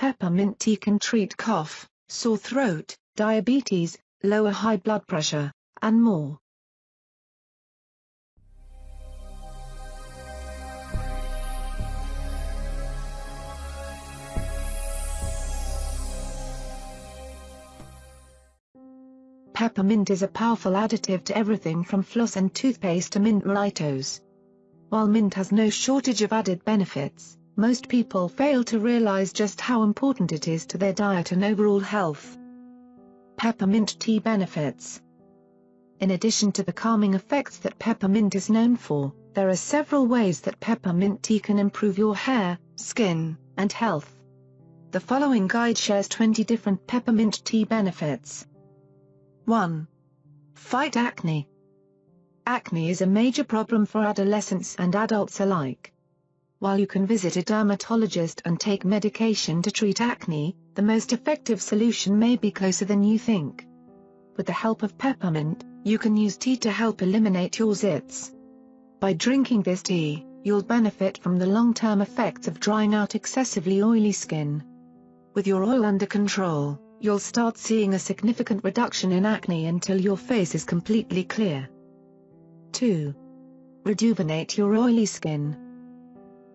Peppermint tea can treat cough, sore throat, diabetes, lower high blood pressure, and more. Peppermint is a powerful additive to everything from floss and toothpaste to mint mojitos. While mint has no shortage of added benefits, most people fail to realize just how important it is to their diet and overall health. Peppermint tea benefits. In addition to the calming effects that peppermint is known for, there are several ways that peppermint tea can improve your hair, skin, and health. The following guide shares 20 different peppermint tea benefits. 1. Fight acne. Acne is a major problem for adolescents and adults alike. While you can visit a dermatologist and take medication to treat acne, the most effective solution may be closer than you think. With the help of peppermint, you can use tea to help eliminate your zits. By drinking this tea, you'll benefit from the long-term effects of drying out excessively oily skin. With your oil under control, you'll start seeing a significant reduction in acne until your face is completely clear. 2. Rejuvenate your oily skin.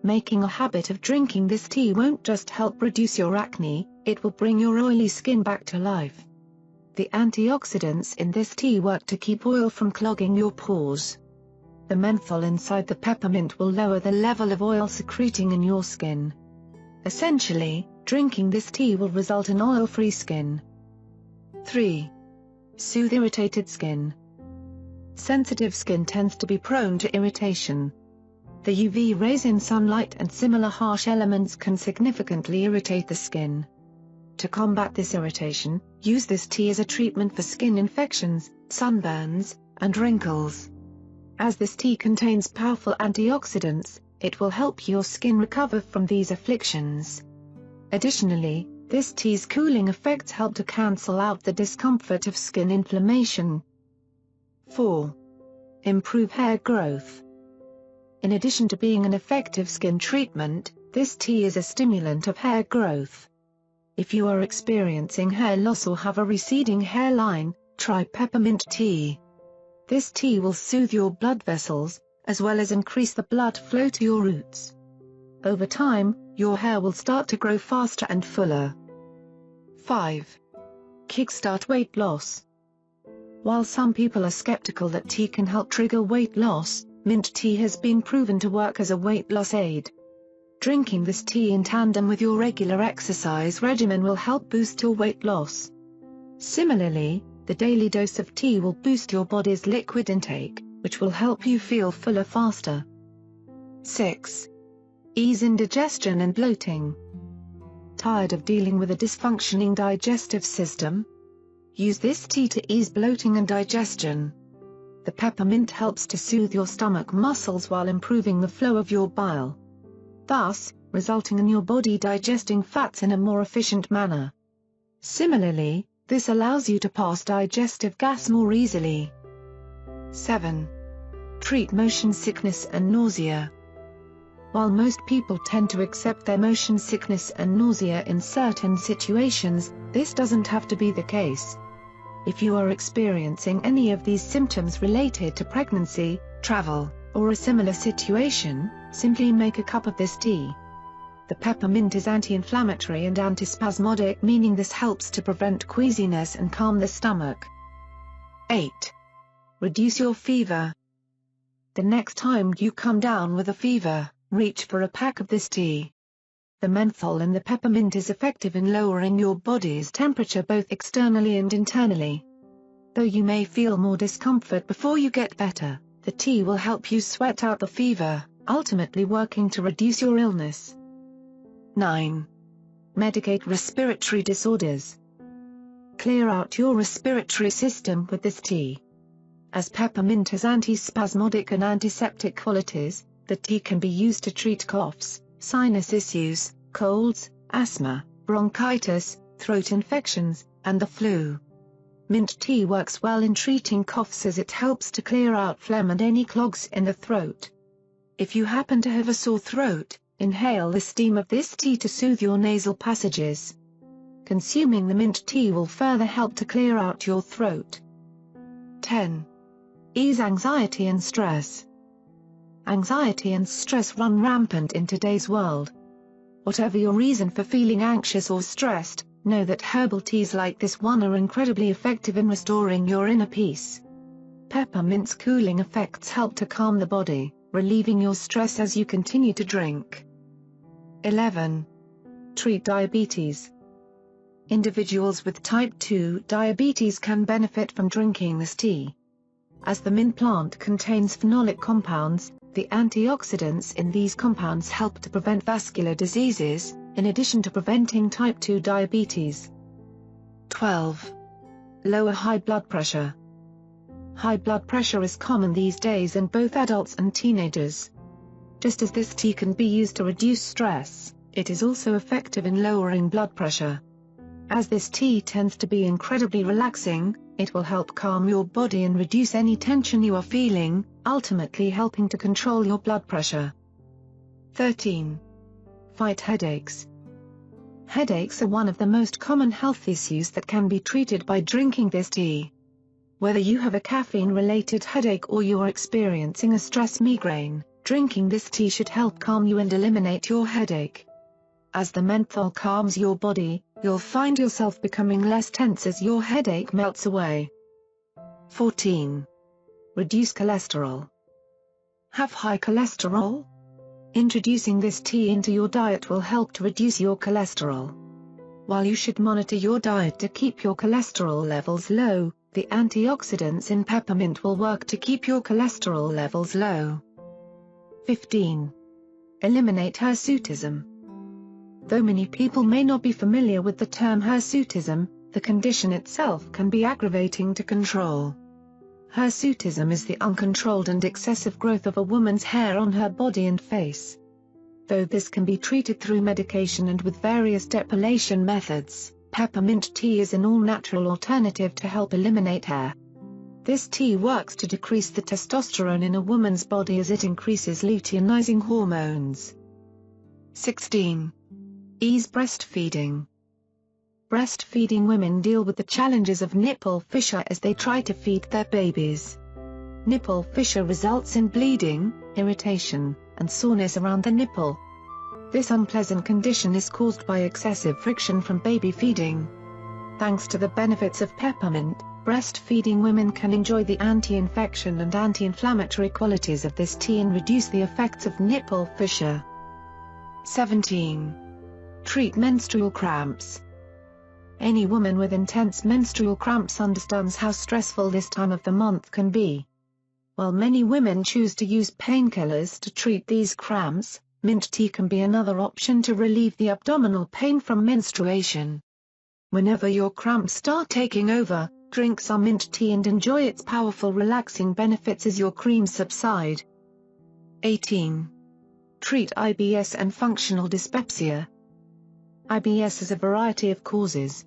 Making a habit of drinking this tea won't just help reduce your acne, it will bring your oily skin back to life. The antioxidants in this tea work to keep oil from clogging your pores. The menthol inside the peppermint will lower the level of oil secreting in your skin. Essentially, drinking this tea will result in oil-free skin. 3. Soothe irritated skin. Sensitive skin tends to be prone to irritation. The UV rays in sunlight and similar harsh elements can significantly irritate the skin. To combat this irritation, use this tea as a treatment for skin infections, sunburns, and wrinkles. As this tea contains powerful antioxidants, it will help your skin recover from these afflictions. Additionally, this tea's cooling effects help to cancel out the discomfort of skin inflammation. 4. Improve hair growth. In addition to being an effective skin treatment, this tea is a stimulant of hair growth. If you are experiencing hair loss or have a receding hairline, try peppermint tea. This tea will soothe your blood vessels, as well as increase the blood flow to your roots. Over time, your hair will start to grow faster and fuller. 5. Kickstart weight loss. While some people are skeptical that tea can help trigger weight loss, mint tea has been proven to work as a weight loss aid. Drinking this tea in tandem with your regular exercise regimen will help boost your weight loss. Similarly, the daily dose of tea will boost your body's liquid intake, which will help you feel fuller faster. 6. Ease indigestion and bloating. Tired of dealing with a dysfunctioning digestive system? Use this tea to ease bloating and digestion. The peppermint helps to soothe your stomach muscles while improving the flow of your bile, thus, resulting in your body digesting fats in a more efficient manner. Similarly, this allows you to pass digestive gas more easily. 7. Treat motion sickness and nausea. While most people tend to accept their motion sickness and nausea in certain situations, this doesn't have to be the case. If you are experiencing any of these symptoms related to pregnancy, travel, or a similar situation, simply make a cup of this tea. The peppermint is anti-inflammatory and antispasmodic, meaning this helps to prevent queasiness and calm the stomach. 8. Reduce your fever. The next time you come down with a fever, reach for a pack of this tea. The menthol in the peppermint is effective in lowering your body's temperature both externally and internally. Though you may feel more discomfort before you get better, the tea will help you sweat out the fever, ultimately working to reduce your illness. 9. Medicate respiratory disorders. Clear out your respiratory system with this tea. As peppermint has antispasmodic and antiseptic qualities, the tea can be used to treat coughs, sinus issues, colds, asthma, bronchitis, throat infections, and the flu. Mint tea works well in treating coughs as it helps to clear out phlegm and any clogs in the throat. If you happen to have a sore throat, Inhale the steam of this tea to soothe your nasal passages. Consuming the mint tea will further help to clear out your throat. 10. Ease anxiety and stress. Anxiety and stress run rampant in today's world. Whatever your reason for feeling anxious or stressed, know that herbal teas like this one are incredibly effective in restoring your inner peace. Peppermint's cooling effects help to calm the body, relieving your stress as you continue to drink. 11. Treat diabetes. Individuals with type 2 diabetes can benefit from drinking this tea. As the mint plant contains phenolic compounds, the antioxidants in these compounds help to prevent vascular diseases, in addition to preventing type 2 diabetes. 12. Lower high blood pressure. High blood pressure is common these days in both adults and teenagers. Just as this tea can be used to reduce stress, it is also effective in lowering blood pressure. As this tea tends to be incredibly relaxing, it will help calm your body and reduce any tension you are feeling, ultimately helping to control your blood pressure. 13. Fight headaches. Headaches are one of the most common health issues that can be treated by drinking this tea. Whether you have a caffeine-related headache or you are experiencing a stress migraine, drinking this tea should help calm you and eliminate your headache. As the menthol calms your body, you'll find yourself becoming less tense as your headache melts away. 14. Reduce cholesterol. Have high cholesterol? Introducing this tea into your diet will help to reduce your cholesterol. While you should monitor your diet to keep your cholesterol levels low, the antioxidants in peppermint will work to keep your cholesterol levels low. 15. Eliminate hirsutism. Though many people may not be familiar with the term hirsutism, the condition itself can be aggravating to control. Hirsutism is the uncontrolled and excessive growth of a woman's hair on her body and face. Though this can be treated through medication and with various depilation methods, peppermint tea is an all-natural alternative to help eliminate hair. This tea works to decrease the testosterone in a woman's body as it increases luteinizing hormones. 16. Ease breastfeeding. Breastfeeding women deal with the challenges of nipple fissure as they try to feed their babies. Nipple fissure results in bleeding, irritation, and soreness around the nipple. This unpleasant condition is caused by excessive friction from baby feeding. Thanks to the benefits of peppermint, breastfeeding women can enjoy the anti-infection and anti-inflammatory qualities of this tea and reduce the effects of nipple fissure. 17. Treat menstrual cramps. Any woman with intense menstrual cramps understands how stressful this time of the month can be. While many women choose to use painkillers to treat these cramps, mint tea can be another option to relieve the abdominal pain from menstruation. Whenever your cramps start taking over, drink some mint tea and enjoy its powerful relaxing benefits as your creams subside. 18. Treat IBS and functional dyspepsia. IBS has a variety of causes.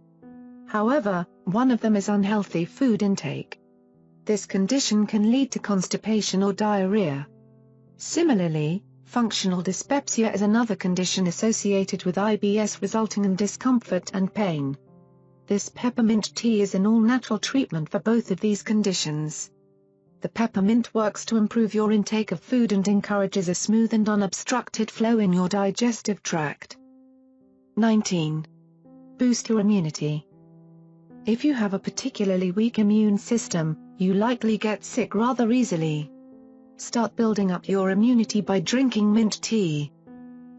However, one of them is unhealthy food intake. This condition can lead to constipation or diarrhea. Similarly, functional dyspepsia is another condition associated with IBS resulting in discomfort and pain. This peppermint tea is an all-natural treatment for both of these conditions. The peppermint works to improve your intake of food and encourages a smooth and unobstructed flow in your digestive tract. 19. Boost your immunity. If you have a particularly weak immune system, you likely get sick rather easily. Start building up your immunity by drinking mint tea.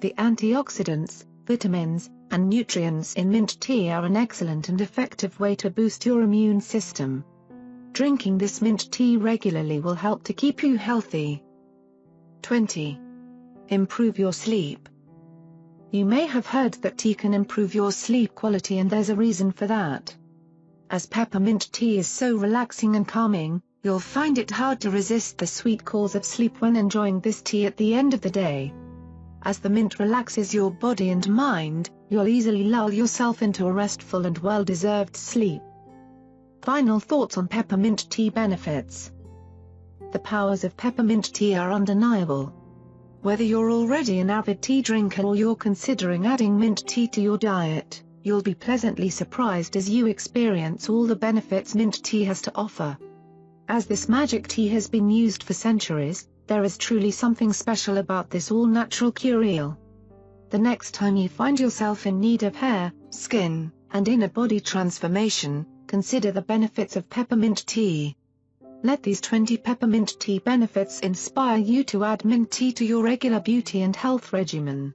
The antioxidants, vitamins, and nutrients in mint tea are an excellent and effective way to boost your immune system. Drinking this mint tea regularly will help to keep you healthy. 20. Improve your sleep. You may have heard that tea can improve your sleep quality, and there's a reason for that. As peppermint tea is so relaxing and calming, you'll find it hard to resist the sweet cause of sleep when enjoying this tea at the end of the day. As the mint relaxes your body and mind, you'll easily lull yourself into a restful and well-deserved sleep. Final thoughts on peppermint tea benefits. The powers of peppermint tea are undeniable. Whether you're already an avid tea drinker or you're considering adding mint tea to your diet, you'll be pleasantly surprised as you experience all the benefits mint tea has to offer. As this magic tea has been used for centuries, there is truly something special about this all-natural cure-all. The next time you find yourself in need of hair, skin, and inner body transformation, consider the benefits of peppermint tea. Let these 20 peppermint tea benefits inspire you to add mint tea to your regular beauty and health regimen.